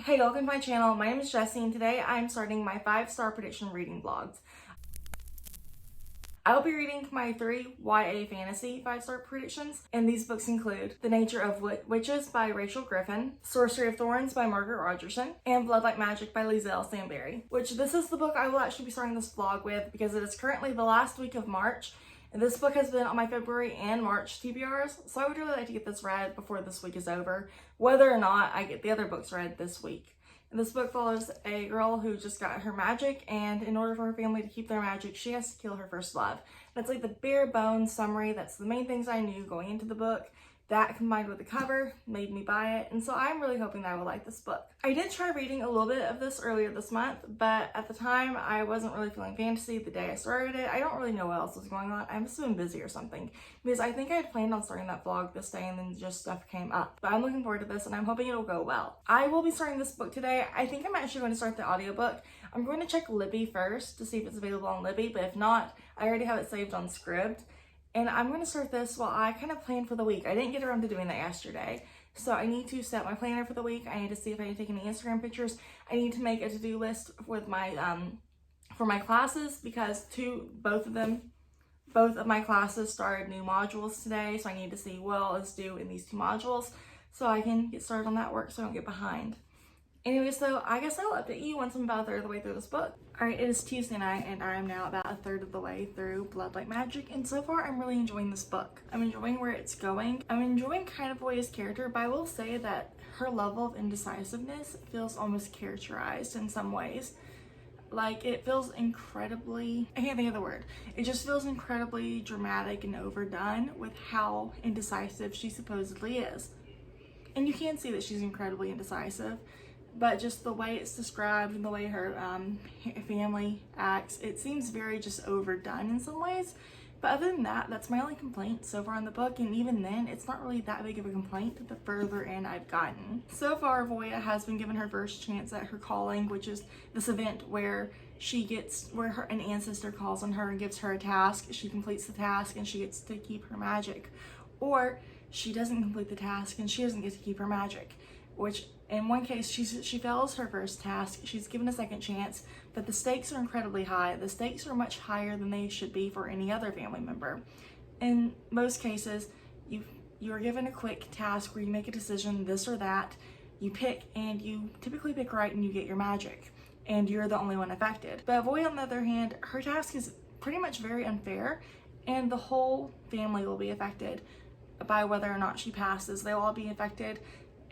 Hey, welcome to my channel. My name is Jessie and today I'm starting my 5-star prediction reading vlogs. I will be reading my 3 YA fantasy 5-star predictions, and these books include The Nature of Witches by Rachel Griffin, Sorcery of Thorns by Margaret Rogerson, and Blood Like Magic by Lizelle Samberry, which this is the book I will actually be starting this vlog with because it is currently the last week of March. And this book has been on my February and March TBRs, so I would really like to get this read before this week is over, whether or not I get the other books read this week. And this book follows a girl who just got her magic, and in order for her family to keep their magic, she has to kill her first love. That's like the bare bones summary. That's the main things I knew going into the book. That combined with the cover made me buy it, and so I'm really hoping that I will like this book. I did try reading a little bit of this earlier this month, but at the time I wasn't really feeling fantasy the day I started it. I don't really know what else was going on. I must have been busy or something, because I think I had planned on starting that vlog this day and then just stuff came up. But I'm looking forward to this and I'm hoping it'll go well. I will be starting this book today. I think I'm actually going to start the audiobook. I'm going to check Libby first to see if it's available on Libby, but if not, I already have it saved on Scribd. And I'm going to start this while I kind of plan for the week. I didn't get around to doing that yesterday. So I need to set my planner for the week. I need to see if I need to take any Instagram pictures. I need to make a to-do list with my for my classes, because both of my classes started new modules today. So I need to see what all is due in these 2 modules so I can get started on that work so I don't get behind. Anyway, so I guess I'll update you once I'm about a third of the way through this book. Alright, it is Tuesday night and I'm now about a third of the way through Blood Like Magic, and so far I'm really enjoying this book. I'm enjoying where it's going. I'm enjoying kind of Voya's character, but I will say that her level of indecisiveness feels almost characterized in some ways. Like, it feels incredibly, I can't think of the word. It just feels incredibly dramatic and overdone with how indecisive she supposedly is. And you can see that she's incredibly indecisive. But just the way it's described and the way her family acts, it seems very just overdone in some ways. But other than that, that's my only complaint so far in the book, and even then, it's not really that big of a complaint the further in I've gotten. So far, Voya has been given her first chance at her calling, which is this event where an ancestor calls on her and gives her a task. She completes the task and she gets to keep her magic. Or she doesn't complete the task and she doesn't get to keep her magic, which in one case, she fails her first task. She's given a second chance, but the stakes are incredibly high. The stakes are much higher than they should be for any other family member. In most cases, you are given a quick task where you make a decision, this or that. You pick, and you typically pick right and you get your magic, and you're the only one affected. But Voya, on the other hand, her task is pretty much very unfair, and the whole family will be affected by whether or not she passes. They will all be affected,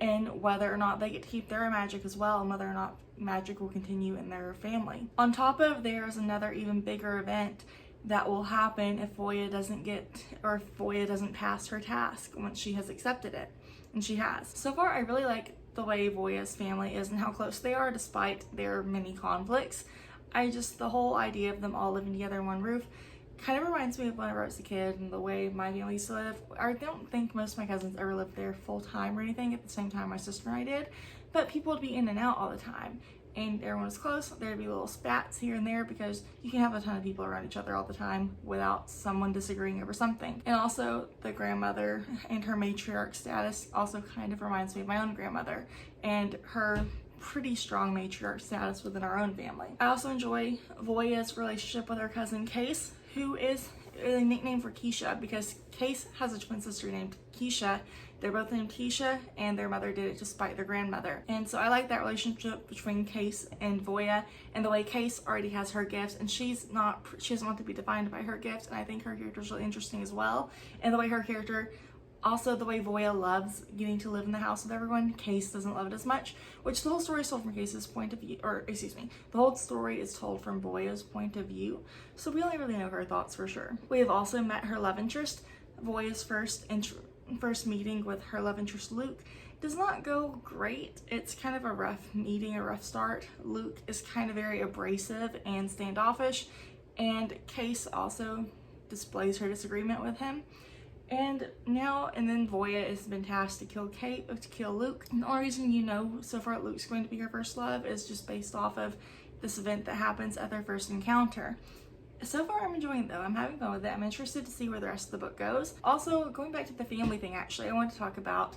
and whether or not they get to keep their magic as well, and whether or not magic will continue in their family. On top of, there's another even bigger event that will happen if Voya doesn't pass her task once she has accepted it, and she has. So far, I really like the way Voya's family is and how close they are despite their many conflicts. The whole idea of them all living together in one roof kind of reminds me of whenever I was a kid and the way my family used to live. I don't think most of my cousins ever lived there full time or anything at the same time my sister and I did, but people would be in and out all the time, and everyone was close. There'd be little spats here and there because you can have a ton of people around each other all the time without someone disagreeing over something. And also, the grandmother and her matriarch status also kind of reminds me of my own grandmother and her pretty strong matriarch status within our own family. I also enjoy Voya's relationship with her cousin Case, who is a nickname for Keisha because Case has a twin sister named Keisha. They're both named Keisha, and their mother did it to spite their grandmother. And so I like that relationship between Case and Voya, and the way Case already has her gifts, and she doesn't want to be defined by her gifts, and I think her character is really interesting as well. And the way her character, also the way Voya loves getting to live in the house with everyone, Case doesn't love it as much, which the whole story is told from Case's point of view, the whole story is told from Voya's point of view, so we only really know her thoughts for sure. We have also met her love interest. Voya's first meeting with her love interest Luke does not go great. It's kind of a rough meeting, a rough start. Luke is kind of very abrasive and standoffish, and Case also displays her disagreement with him. And then Voya has been tasked to kill Luke. And the only reason you know so far Luke's going to be her first love is just based off of this event that happens at their first encounter. So far, I'm enjoying it though. I'm having fun with it. I'm interested to see where the rest of the book goes. Also, going back to the family thing, actually, I want to talk about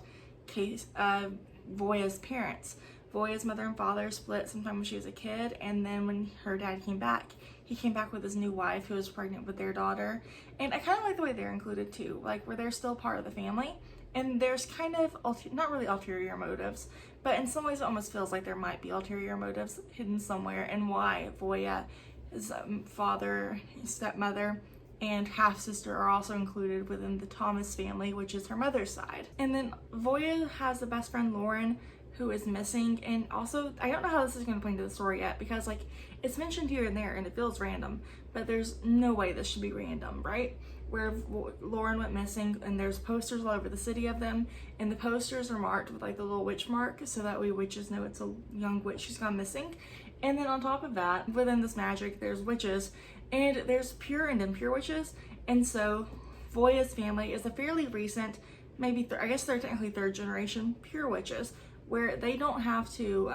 Voya's parents. Voya's mother and father split sometime when she was a kid, and then when her dad came back, he came back with his new wife who was pregnant with their daughter. And I kind of like the way they're included too, like where they're still part of the family. And there's kind of, not really ulterior motives, but in some ways it almost feels like there might be ulterior motives hidden somewhere, and why Voya, his father, his stepmother, and half-sister are also included within the Thomas family, which is her mother's side. And then Voya has a best friend, Lauren, who is missing, and also, I don't know how this is going to play into the story yet, because like, it's mentioned here and there, and it feels random, but there's no way this should be random, right? Where Lauren went missing, and there's posters all over the city of them, and the posters are marked with like the little witch mark, so that way witches know it's a young witch who's gone missing. And then on top of that, within this magic, there's witches, and there's pure and impure witches, and so Voya's family is a fairly recent, maybe I guess they're technically third generation pure witches, where they don't have to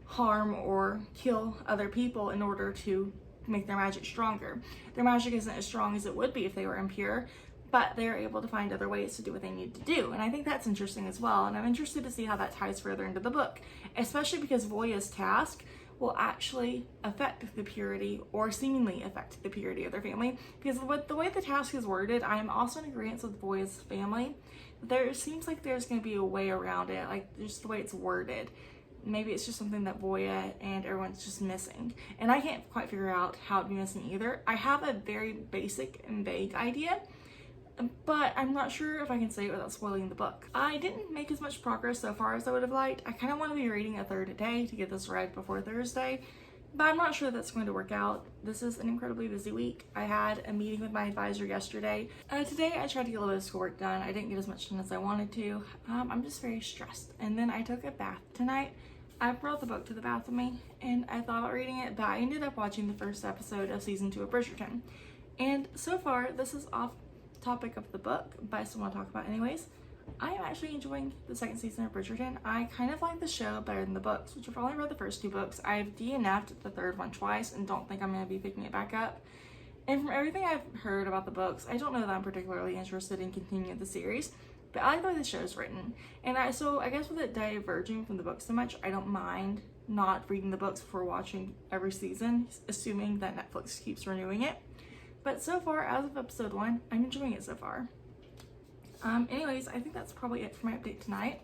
harm or kill other people in order to make their magic stronger. Their magic isn't as strong as it would be if they were impure, but they're able to find other ways to do what they need to do. And I think that's interesting as well, and I'm interested to see how that ties further into the book, especially because Voya's task will actually affect the purity, or seemingly affect the purity of their family, because with the way the task is worded, I am also in agreement with Voya's family. There seems like there's going to be a way around it, like just the way it's worded. Maybe it's just something that Voya and everyone's just missing. And I can't quite figure out how it'd be missing either. I have a very basic and vague idea, but I'm not sure if I can say it without spoiling the book. I didn't make as much progress so far as I would have liked. I kind of want to be reading a third a day to get this read before Thursday, but I'm not sure that's going to work out. This is an incredibly busy week. I had a meeting with my advisor yesterday. Today I tried to get a little bit of schoolwork done. I didn't get as much done as I wanted to. I'm just very stressed. And then I took a bath tonight. I brought the book to the bath with me, and I thought about reading it, but I ended up watching the first episode of season 2 of Bridgerton. And so far, this is off topic of the book, but I still want to talk about it anyways. I am actually enjoying the second season of Bridgerton. I kind of like the show better than the books, which I've only read the first 2 books. I've DNF'd the third one twice and don't think I'm going to be picking it back up. And from everything I've heard about the books, I don't know that I'm particularly interested in continuing the series. But I like the way the show's written. And I guess with it diverging from the books so much, I don't mind not reading the books before watching every season, assuming that Netflix keeps renewing it. But so far, as of episode 1, I'm enjoying it so far. Anyways, I think that's probably it for my update tonight.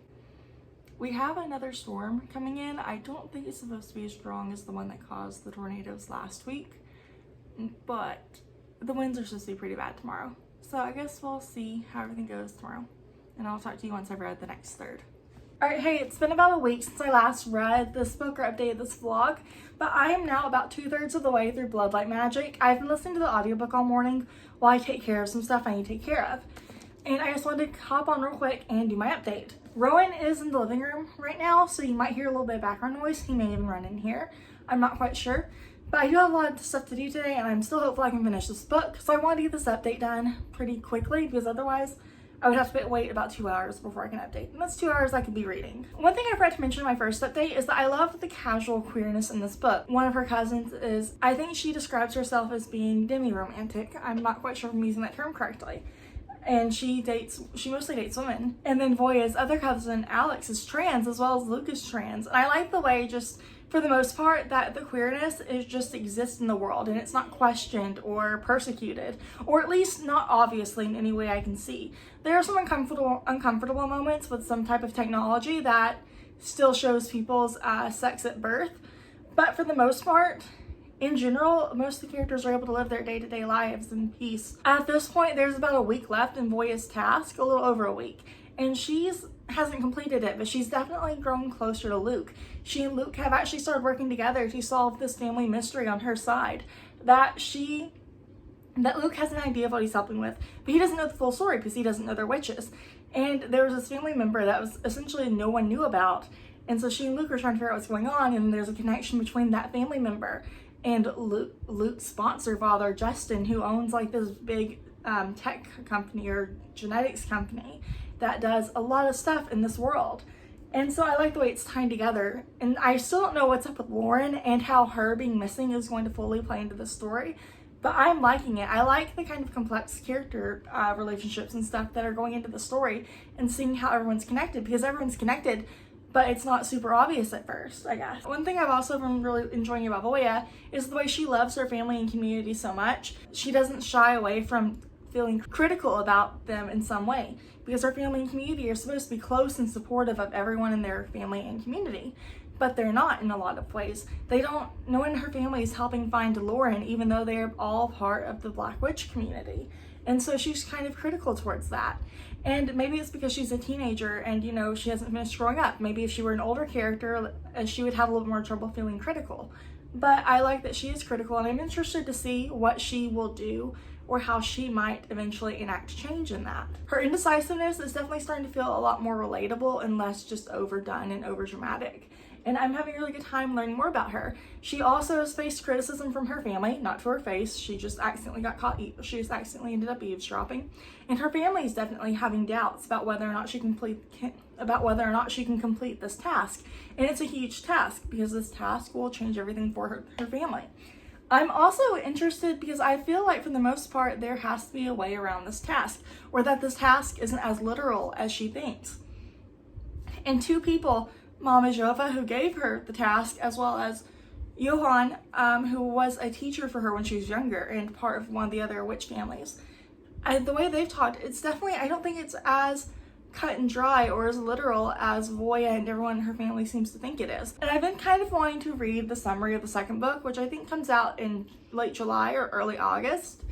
We have another storm coming in. I don't think it's supposed to be as strong as the one that caused the tornadoes last week, but the winds are supposed to be pretty bad tomorrow. So I guess we'll see how everything goes tomorrow. And I'll talk to you once I've read the next third. Alright, hey, it's been about a week since I last read this book or updated this vlog, but I am now about 2/3 of the way through Bloodlight Magic. I've been listening to the audiobook all morning while I take care of some stuff I need to take care of. And I just wanted to hop on real quick and do my update. Rowan is in the living room right now, so you might hear a little bit of background noise. He may even run in here. I'm not quite sure. But I do have a lot of stuff to do today, and I'm still hopeful I can finish this book, so I want to get this update done pretty quickly, because otherwise I would have to wait about 2 hours before I can update. And that's 2 hours I could be reading. One thing I forgot to mention in my first update is that I love the casual queerness in this book. One of her cousins is, I think she describes herself as being demi-romantic. I'm not quite sure if I'm using that term correctly. And she mostly dates women. And then Voya's other cousin, Alex, is trans, as well as Luke is trans. And I like the way, just for the most part, that the queerness just exists in the world, and it's not questioned or persecuted, or at least not obviously in any way I can see. There are some uncomfortable moments with some type of technology that still shows people's sex at birth, but for the most part, in general, most of the characters are able to live their day-to-day lives in peace. At this point, there's about a week left in Voya's task, a little over a week, and hasn't completed it, but she's definitely grown closer to Luke. She and Luke have actually started working together to solve this family mystery on her side, that Luke has an idea of what he's helping with, but he doesn't know the full story because he doesn't know they're witches. And there was this family member that was essentially no one knew about, and so she and Luke are trying to figure out what's going on, and there's a connection between that family member and Luke's sponsor father, Justin, who owns like this big tech company or genetics company that does a lot of stuff in this world. And so I like the way it's tied together. And I still don't know what's up with Lauren and how her being missing is going to fully play into the story, but I'm liking it. I like the kind of complex character relationships and stuff that are going into the story, and seeing how everyone's connected, because everyone's connected, but it's not super obvious at first, I guess. One thing I've also been really enjoying about Voya is the way she loves her family and community so much. She doesn't shy away from feeling critical about them in some way, because her family and community are supposed to be close and supportive of everyone in their family and community, but they're not in a lot of ways. No one in her family is helping find Lauren, even though they're all part of the Black Witch community. And so she's kind of critical towards that. And maybe it's because she's a teenager and, you know, she hasn't finished growing up. Maybe if she were an older character, she would have a little more trouble feeling critical. But I like that she is critical, and I'm interested to see what she will do or how she might eventually enact change in that. Her indecisiveness is definitely starting to feel a lot more relatable and less just overdone and overdramatic. And I'm having a really good time learning more about her. She also has faced criticism from her family, not to her face. She just accidentally got caught. She just accidentally ended up eavesdropping, and her family is definitely having doubts about whether or not she can complete this task. And it's a huge task because this task will change everything for her family. I'm also interested because I feel like for the most part there has to be a way around this task, or that this task isn't as literal as she thinks. And two people, Mama Jova, who gave her the task, as well as Johan, who was a teacher for her when she was younger and part of one of the other witch families. The way they've talked, it's definitely, I don't think it's as cut and dry or as literal as Voya and everyone in her family seems to think it is. And I've been kind of wanting to read the summary of the second book, which I think comes out in late July or early August,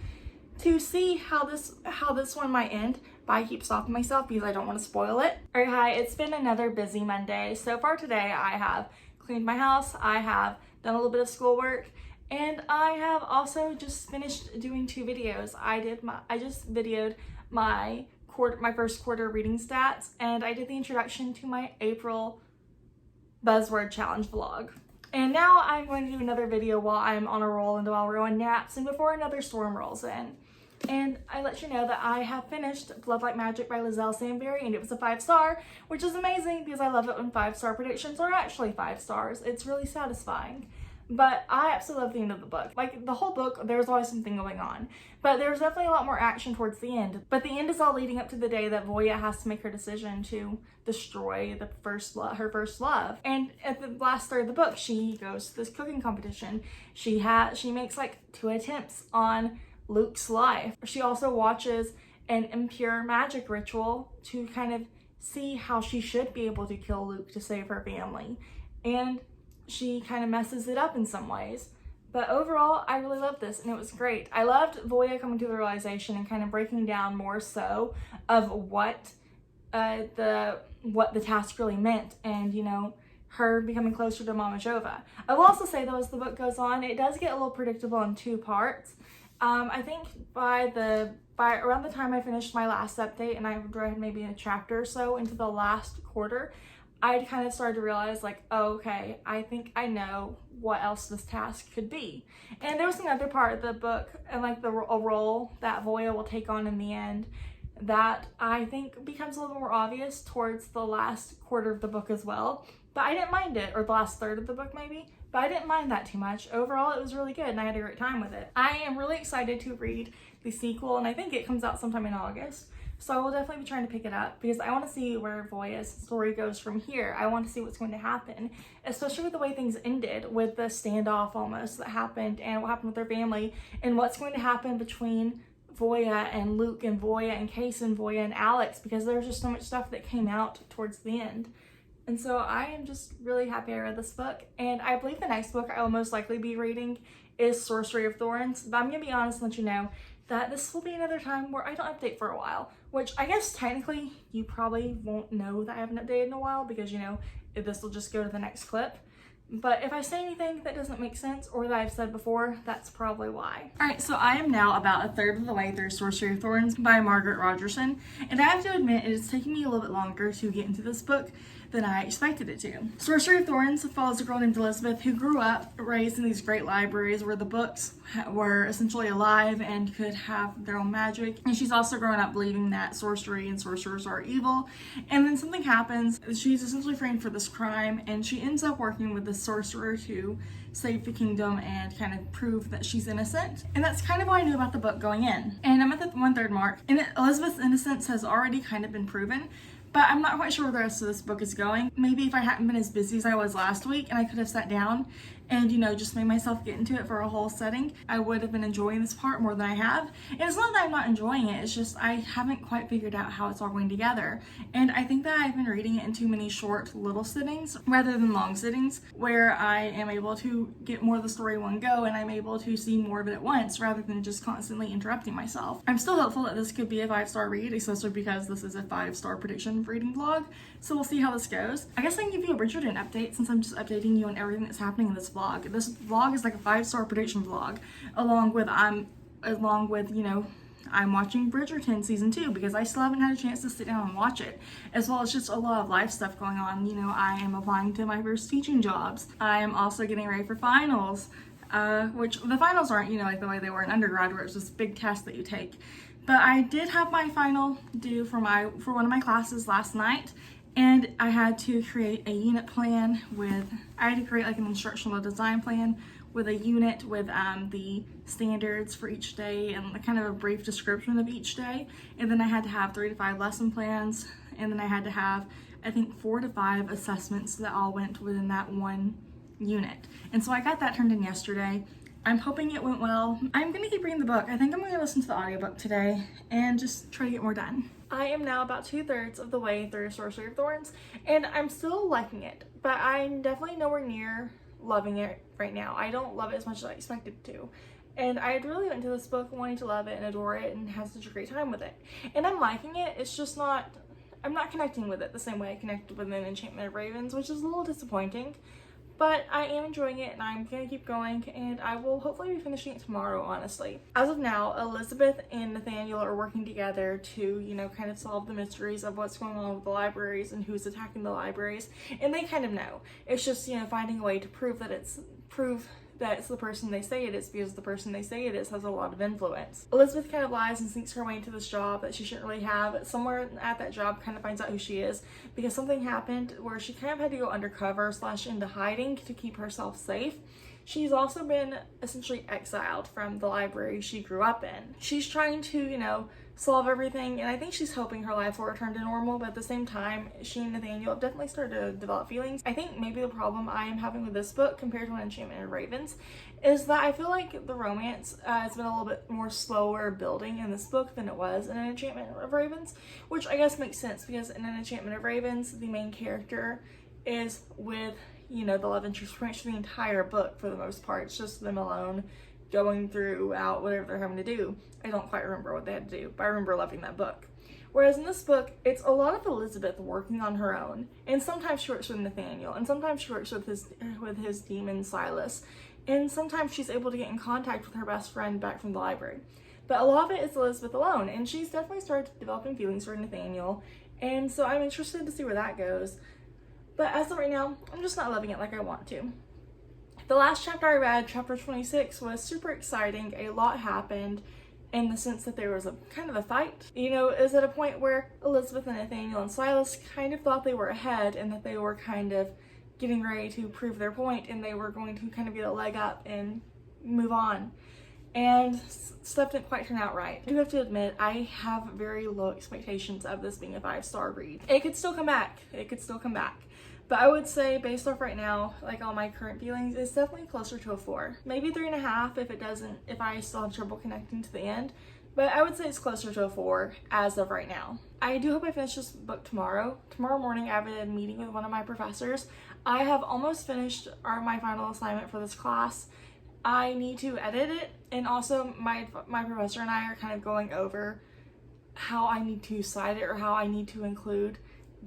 to see how this one might end. But I keep stopping myself because I don't want to spoil it. Alright, hi, it's been another busy Monday. So far today I have cleaned my house, I have done a little bit of schoolwork, and I have also just finished doing 2 videos. I just videoed my first quarter reading stats, and I did the introduction to my April buzzword challenge vlog. And now I'm going to do another video while I'm on a roll and while we're on naps and before another storm rolls in. And I let you know that I have finished Blood Like Magic by Lizelle Samberry, and it was a 5-star, which is amazing because I love it when 5-star predictions are actually 5 stars. It's really satisfying. But I absolutely love the end of the book. Like, the whole book, there's always something going on. But there's definitely a lot more action towards the end. But the end is all leading up to the day that Voya has to make her decision to destroy her first love. And at the last third of the book, she goes to this cooking competition. She makes like 2 attempts on Luke's life. She also watches an impure magic ritual to kind of see how she should be able to kill Luke to save her family. And she kind of messes it up in some ways. But overall, I really loved this, and it was great. I loved Voya coming to the realization and kind of breaking down more so of what the task really meant, and, you know, her becoming closer to Mama Jova. I will also say, though, as the book goes on, it does get a little predictable in 2 parts. I think by around the time I finished my last update, and I read maybe a chapter or so into the last quarter, I kind of started to realize, like, oh, okay, I think I know what else this task could be. And there was another part of the book, and like a role that Voya will take on in the end, that I think becomes a little more obvious towards the last quarter of the book as well. But I didn't mind it, or the last third of the book maybe, but I didn't mind that too much. Overall, it was really good, and I had a great time with it. I am really excited to read the sequel, and I think it comes out sometime in August. So I will definitely be trying to pick it up because I want to see where Voya's story goes from here. I want to see what's going to happen, especially with the way things ended with the standoff almost that happened and what happened with their family, and what's going to happen between Voya and Luke and Voya and Case and Voya and Alex, because there's just so much stuff that came out towards the end. And so I am just really happy I read this book, and I believe the next book I will most likely be reading is Sorcery of Thorns, but I'm going to be honest and let you know that this will be another time where I don't update for a while, which I guess technically you probably won't know that I haven't updated in a while because, you know, this will just go to the next clip. But if I say anything that doesn't make sense or that I've said before, that's probably why. Alright, so I am now about a third of the way through Sorcery of Thorns by Margaret Rogerson, and I have to admit it is taking me a little bit longer to get into this book than I expected it to. Sorcery of Thorns follows a girl named Elizabeth who grew up raised in these great libraries where the books were essentially alive and could have their own magic. And she's also grown up believing that sorcery and sorcerers are evil. And then something happens. She's essentially framed for this crime, and she ends up working with this sorcerer to save the kingdom and kind of prove that she's innocent. And that's kind of what I knew about the book going in. And I'm at the 1/3 mark, and Elizabeth's innocence has already kind of been proven. but I'm not quite sure where the rest of this book is going. Maybe if I hadn't been as busy as I was last week and I could have sat down and, you know, just made myself get into it for a whole setting, I would have been enjoying this part more than I have. And it's not that I'm not enjoying it, it's just I haven't quite figured out how it's all going together. And I think that I've been reading it in too many short little sittings rather than long sittings, where I am able to get more of the story in one go and I'm able to see more of it at once rather than just constantly interrupting myself. I'm still hopeful that this could be a 5-star read, especially because this is a 5-star prediction reading vlog. So we'll see how this goes. I guess I can give you a Bridgerton update since I'm just updating you on everything that's happening in this vlog. This vlog is like a 5-star prediction vlog, along with you know, I'm watching Bridgerton season 2 because I still haven't had a chance to sit down and watch it, as well as just a lot of life stuff going on. You know, I am applying to my first teaching jobs. I am also getting ready for finals, which the finals aren't, you know, like the way they were in undergrad where it's this big test that you take. But I did have my final due for one of my classes last night, and I had to create a unit plan I had to create like an instructional design plan with a unit with the standards for each day and kind of a brief description of each day. And then I had to have 3 to 5 lesson plans, and then I had to have, I think, 4 to 5 assessments that all went within that one unit. And so I got that turned in yesterday. I'm hoping it went well. I'm gonna keep reading the book. I think I'm gonna listen to the audiobook today and just try to get more done. I am now about 2/3 of the way through Sorcery of Thorns, and I'm still liking it, but I'm definitely nowhere near loving it right now. I don't love it as much as I expected to. And I really went into this book wanting to love it and adore it and have such a great time with it. And I'm liking it, it's just I'm not connecting with it the same way I connected with an Enchantment of Ravens, which is a little disappointing. But I am enjoying it and I'm gonna keep going, and I will hopefully be finishing it tomorrow, honestly. As of now, Elizabeth and Nathaniel are working together to, you know, kind of solve the mysteries of what's going on with the libraries and who's attacking the libraries. And they kind of know. It's just, you know, finding a way to prove that it's the person they say it is, because the person they say it is has a lot of influence. Elizabeth kind of lies and sneaks her way into this job that she shouldn't really have. Somewhere at that job kind of finds out who she is because something happened where she kind of had to go undercover / into hiding to keep herself safe. She's also been essentially exiled from the library she grew up in. She's trying to, you know, solve everything, and I think she's hoping her life will return to normal, but at the same time, she and Nathaniel have definitely started to develop feelings. I think maybe the problem I am having with this book compared to an Enchantment of Ravens is that I feel like the romance has been a little bit more slower building in this book than it was in an Enchantment of Ravens, which I guess makes sense because in an Enchantment of Ravens, the main character is with, you know, the love interest pretty much the entire book for the most part. It's just them alone going throughout whatever they're having to do. I don't quite remember what they had to do, but I remember loving that book. Whereas in this book, it's a lot of Elizabeth working on her own, and sometimes she works with Nathaniel, and sometimes she works with his demon Silas, and sometimes she's able to get in contact with her best friend back from the library. But a lot of it is Elizabeth alone, and she's definitely started developing feelings for Nathaniel, and so I'm interested to see where that goes. But as of right now, I'm just not loving it like I want to. The last chapter I read, chapter 26, was super exciting. A lot happened in the sense that there was a kind of a fight. You know, it was at a point where Elizabeth and Nathaniel and Silas kind of thought they were ahead and that they were kind of getting ready to prove their point and they were going to kind of get a leg up and move on. And stuff didn't quite turn out right. I do have to admit, I have very low expectations of this being a 5-star read. It could still come back. It could still come back. But I would say, based off right now, like all my current feelings, it's definitely closer to a 4. Maybe 3.5 if I still have trouble connecting to the end. But I would say it's closer to a 4 as of right now. I do hope I finish this book tomorrow. Tomorrow morning I have a meeting with one of my professors. I have almost finished my final assignment for this class. I need to edit it, and also my professor and I are kind of going over how I need to cite it or how I need to include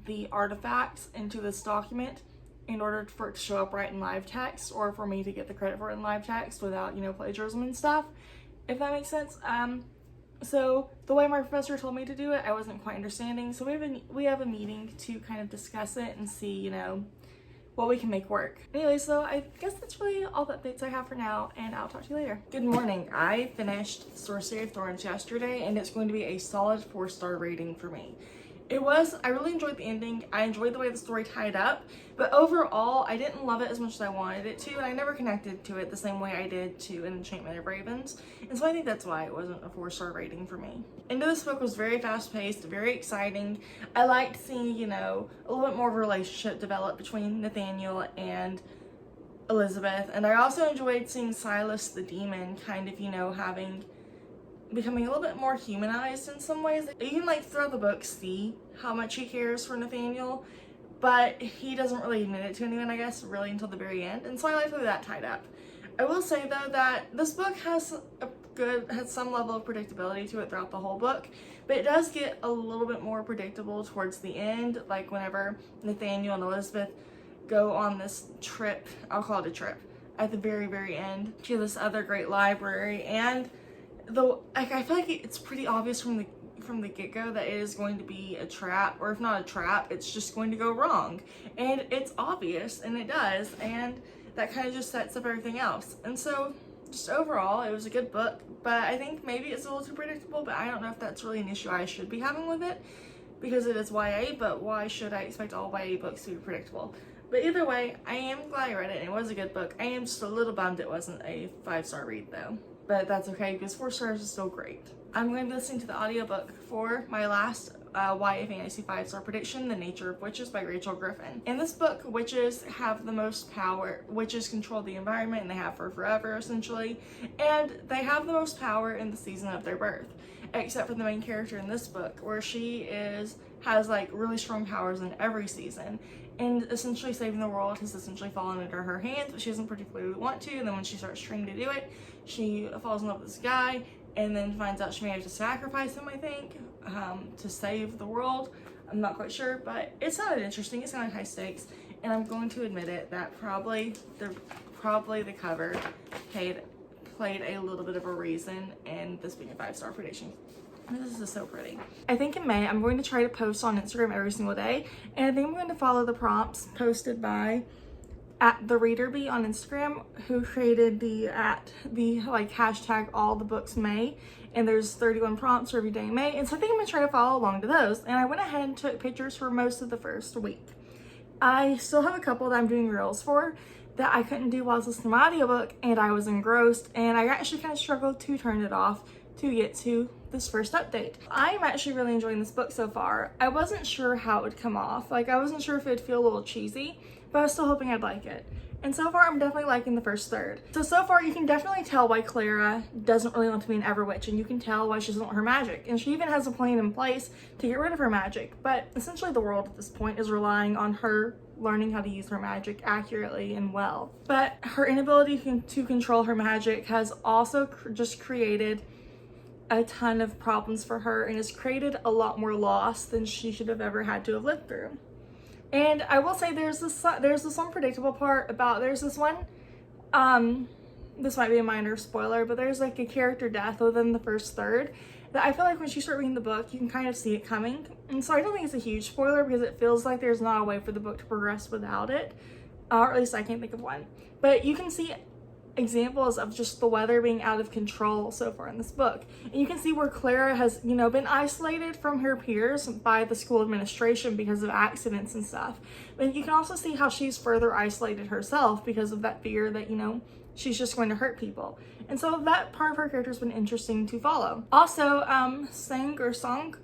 the artifacts into this document in order for it to show up right in live text, or for me to get the credit for it in live text without, you know, plagiarism and stuff, if that makes sense. So the way my professor told me to do it, I wasn't quite understanding. So we have a meeting to kind of discuss it and see, you know, what we can make work. Anyways, so I guess that's really all the updates I have for now, and I'll talk to you later. Good morning. I finished Sorcery of Thorns yesterday, and it's going to be a solid 4-star rating for me. I really enjoyed the ending. I enjoyed the way the story tied up, but overall, I didn't love it as much as I wanted it to, and I never connected to it the same way I did to An Enchantment of Ravens, and so I think that's why it wasn't a 4-star rating for me. End of this book was very fast-paced, very exciting. I liked seeing, you know, a little bit more of a relationship develop between Nathaniel and Elizabeth, and I also enjoyed seeing Silas the demon kind of, you know, becoming a little bit more humanized in some ways. You can like throughout the book see how much he cares for Nathaniel, but he doesn't really admit it to anyone, I guess, really until the very end, and so I like the way that tied up. I will say though that this book has some level of predictability to it throughout the whole book, but it does get a little bit more predictable towards the end, like whenever Nathaniel and Elizabeth go on this trip, I'll call it a trip, at the very, very end to this other great library, and though I feel like it's pretty obvious from the get-go that it is going to be a trap, or if not a trap, it's just going to go wrong, and it's obvious, and it does, and that kind of just sets up everything else. And so just overall it was a good book, but I think maybe it's a little too predictable, but I don't know if that's really an issue I should be having with it because it is YA, but why should I expect all YA books to be predictable? But either way, I am glad I read it, and it was a good book. I am just a little bummed it wasn't a 5-star read though. But that's okay because 4 stars is still great. I'm going to be listening to the audiobook for my last YA Fantasy 5-star prediction, The Nature of Witches by Rachel Griffin. In this book, witches have the most power. Witches control the environment, and they have for forever, essentially. And they have the most power in the season of their birth, except for the main character in this book, where she has like really strong powers in every season. And essentially saving the world has essentially fallen into her hands, but she doesn't particularly want to. And then when she starts trying to do it, she falls in love with this guy and then finds out she may have to sacrifice him, I think, to save the world. I'm not quite sure, but it sounded interesting. It sounded high stakes, and I'm going to admit it that probably the cover played a little bit of a reason in this being a 5-star prediction. This is so pretty. I think in May I'm going to try to post on Instagram every single day, and I think I'm going to follow the prompts posted by @TheReaderBee on Instagram, who created the like hashtag all the books May, and there's 31 prompts for every day in May, and so I think I'm gonna try to follow along to those. And I went ahead and took pictures for most of the first week. I still have a couple that I'm doing reels for that I couldn't do while I was listening to my audiobook, and I was engrossed, and I actually kind of struggled to turn it off to get to this first update. I'm actually really enjoying this book so far. I wasn't sure how it would come off. Like, I wasn't sure if it'd feel a little cheesy, but I was still hoping I'd like it. And so far, I'm definitely liking the first third. So far, you can definitely tell why Clara doesn't really want to be an Everwitch, and you can tell why she doesn't want her magic. And she even has a plan in place to get rid of her magic, but essentially the world at this point is relying on her learning how to use her magic accurately and well. But her inability to control her magic has also just created a ton of problems for her, and has created a lot more loss than she should have ever had to have lived through. And I will say there's this unpredictable part about, there's this one, this might be a minor spoiler, but there's like a character death within the first third that I feel like once you start reading the book, you can kind of see it coming. And so I don't think it's a huge spoiler because it feels like there's not a way for the book to progress without it, or at least I can't think of one. But you can see examples of just the weather being out of control so far in this book. And you can see where Clara has, been isolated from her peers by the school administration because of accidents and stuff. But you can also see how she's further isolated herself because of that fear that, she's just going to hurt people. And so that part of her character has been interesting to follow. Also, Song,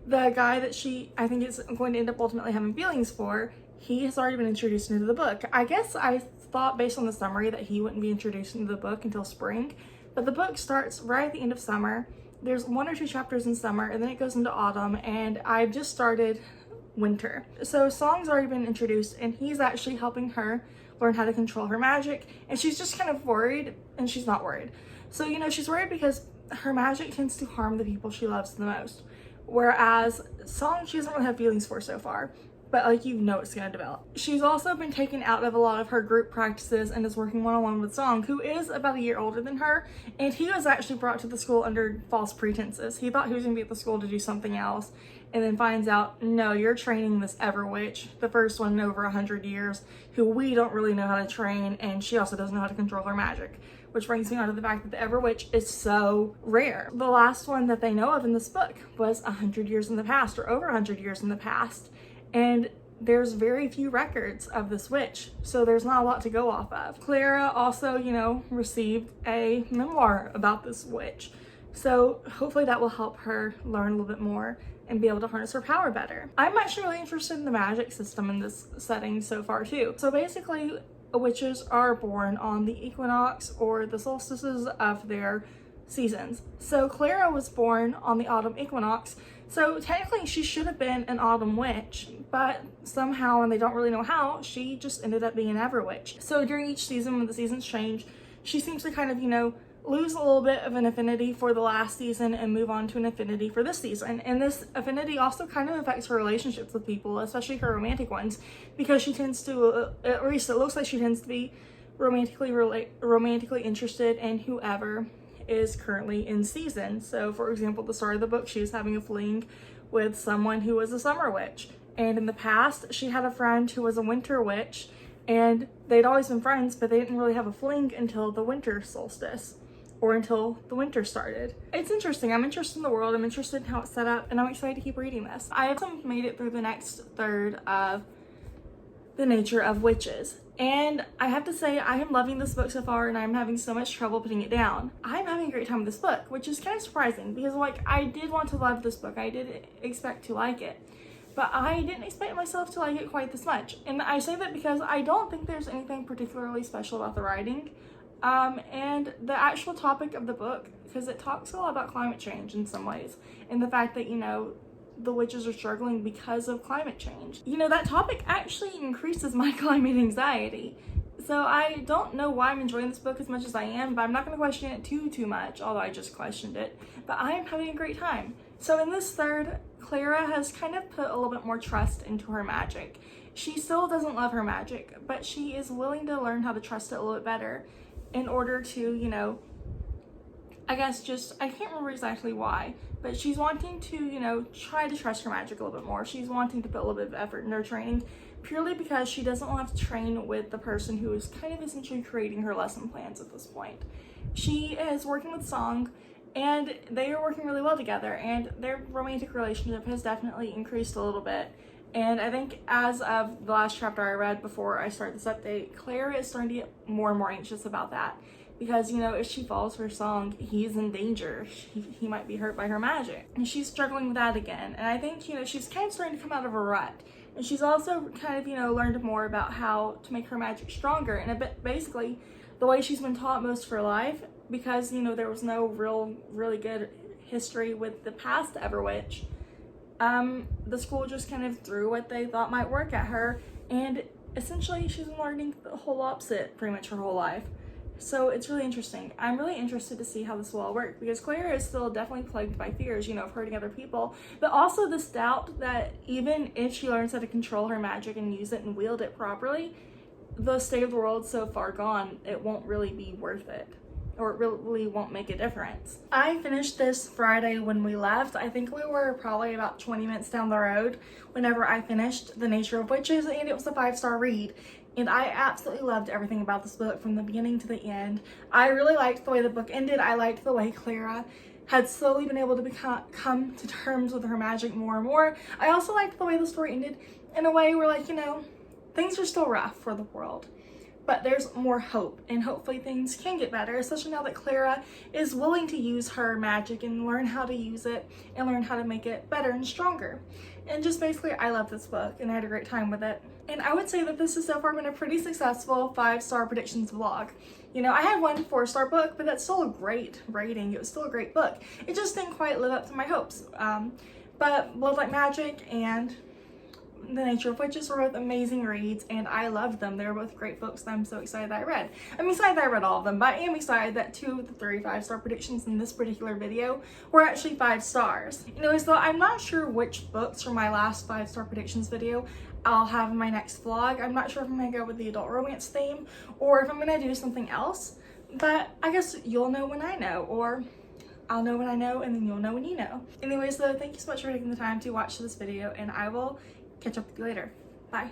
the guy that I think is going to end up ultimately having feelings for, he has already been introduced into the book. I guess I thought based on the summary that he wouldn't be introduced into the book until spring, but the book starts right at the end of summer. There's 1 or 2 chapters in summer, and then it goes into autumn, and I've just started winter. So Song's already been introduced, and he's actually helping her learn how to control her magic, and she's just kind of worried, and she's not worried. So, she's worried because her magic tends to harm the people she loves the most, whereas Song she doesn't really have feelings for so far. but like you know it's gonna develop. She's also been taken out of a lot of her group practices and is working one-on-one with Song, who is about a year older than her, and he was actually brought to the school under false pretenses. He thought he was gonna be at the school to do something else, and then finds out, no, you're training this Everwitch, the first one in over 100 years, who we don't really know how to train, and she also doesn't know how to control her magic. Which brings me on to the fact that the Everwitch is so rare. The last one that they know of in this book was 100 years in the past, or over 100 years in the past. And there's very few records of this witch, so there's not a lot to go off of. Clara also, you know, received a memoir about this witch. So hopefully that will help her learn a little bit more and be able to harness her power better. I'm actually really interested in the magic system in this setting so far too. So basically, witches are born on the equinox or the solstices of their seasons. So Clara was born on the autumn equinox, so technically she should have been an autumn witch, but somehow, and they don't really know how, she just ended up being an Everwitch. So during each season, when the seasons change, she seems to kind of, you know, lose a little bit of an affinity for the last season and move on to an affinity for this season. And this affinity also kind of affects her relationships with people, especially her romantic ones, because she tends to, at least it looks like she tends to be romantically interested in whoever is currently in season. So for example, at the start of the book, she was having a fling with someone who was a summer witch. And in the past, she had a friend who was a winter witch, and they'd always been friends, but they didn't really have a fling until the winter solstice, or until the winter started. It's interesting. I'm interested in the world. I'm interested in how it's set up, and I'm excited to keep reading this. I have made it through the next third of The Nature of Witches. And I have to say, I am loving this book so far, and I'm having so much trouble putting it down. I'm having a great time with this book, which is kind of surprising because, like, I did want to love this book. I did expect to like it, but I didn't expect myself to like it quite this much. And I say that because I don't think there's anything particularly special about the writing and the actual topic of the book, because it talks a lot about climate change in some ways, and the fact that, you know, the witches are struggling because of climate change. You know, that topic actually increases my climate anxiety. So I don't know why I'm enjoying this book as much as I am, but I'm not going to question it too much, although I just questioned it. But I am having a great time. So in this third, Clara has kind of put a little bit more trust into her magic. She still doesn't love her magic, but she is willing to learn how to trust it a little bit better in order to, you know, I guess just, I can't remember exactly why, but she's wanting to, you know, try to trust her magic a little bit more. She's wanting to put a little bit of effort in her training, purely because she doesn't want to train with the person who is kind of essentially creating her lesson plans at this point. She is working with Song, and they are working really well together, and their romantic relationship has definitely increased a little bit. And I think as of the last chapter I read before I start this update, Clara is starting to get more and more anxious about that. Because, you know, if she falls for Song, he's in danger. He might be hurt by her magic. And she's struggling with that again. And I think, you know, she's kind of starting to come out of a rut. And she's also kind of, you know, learned more about how to make her magic stronger. And basically, the way she's been taught most of her life, because, you know, there was no really good history with the past Everwitch, the school just kind of threw what they thought might work at her. And essentially, she's been learning the whole opposite pretty much her whole life. So it's really interesting. I'm really interested to see how this will all work, because Clara is still definitely plagued by fears, you know, of hurting other people, but also this doubt that even if she learns how to control her magic and use it and wield it properly, the state of the world is so far gone, it won't really be worth it, or it really won't make a difference. I finished this Friday when we left. I think we were probably about 20 minutes down the road whenever I finished The Nature of Witches, and it was a 5-star read. And I absolutely loved everything about this book from the beginning to the end. I really liked the way the book ended. I liked the way Clara had slowly been able to come to terms with her magic more and more. I also liked the way the story ended in a way where, like, you know, things are still rough for the world, but there's more hope, and hopefully things can get better, especially now that Clara is willing to use her magic and learn how to use it and learn how to make it better and stronger. And just basically, I love this book and I had a great time with it. And I would say that this has so far been a pretty successful 5-star predictions vlog. You know, I had one 4-star book, but that's still a great rating. It was still a great book. It just didn't quite live up to my hopes. But Blood Like Magic and The Nature of Witches were both amazing reads, and I loved them. They were both great books that I'm so excited that I read. I'm excited that I read all of them, but I am excited that 2 of the 3 5-star predictions in this particular video were actually 5 stars. Anyways, though, I'm not sure which books from my last 5-star predictions video I'll have in my next vlog. I'm not sure if I'm gonna go with the adult romance theme or if I'm gonna do something else, but I guess you'll know when I know, or I'll know when I know, and then you'll know when you know. Anyways, though, thank you so much for taking the time to watch this video, and I will catch up with you later. Bye.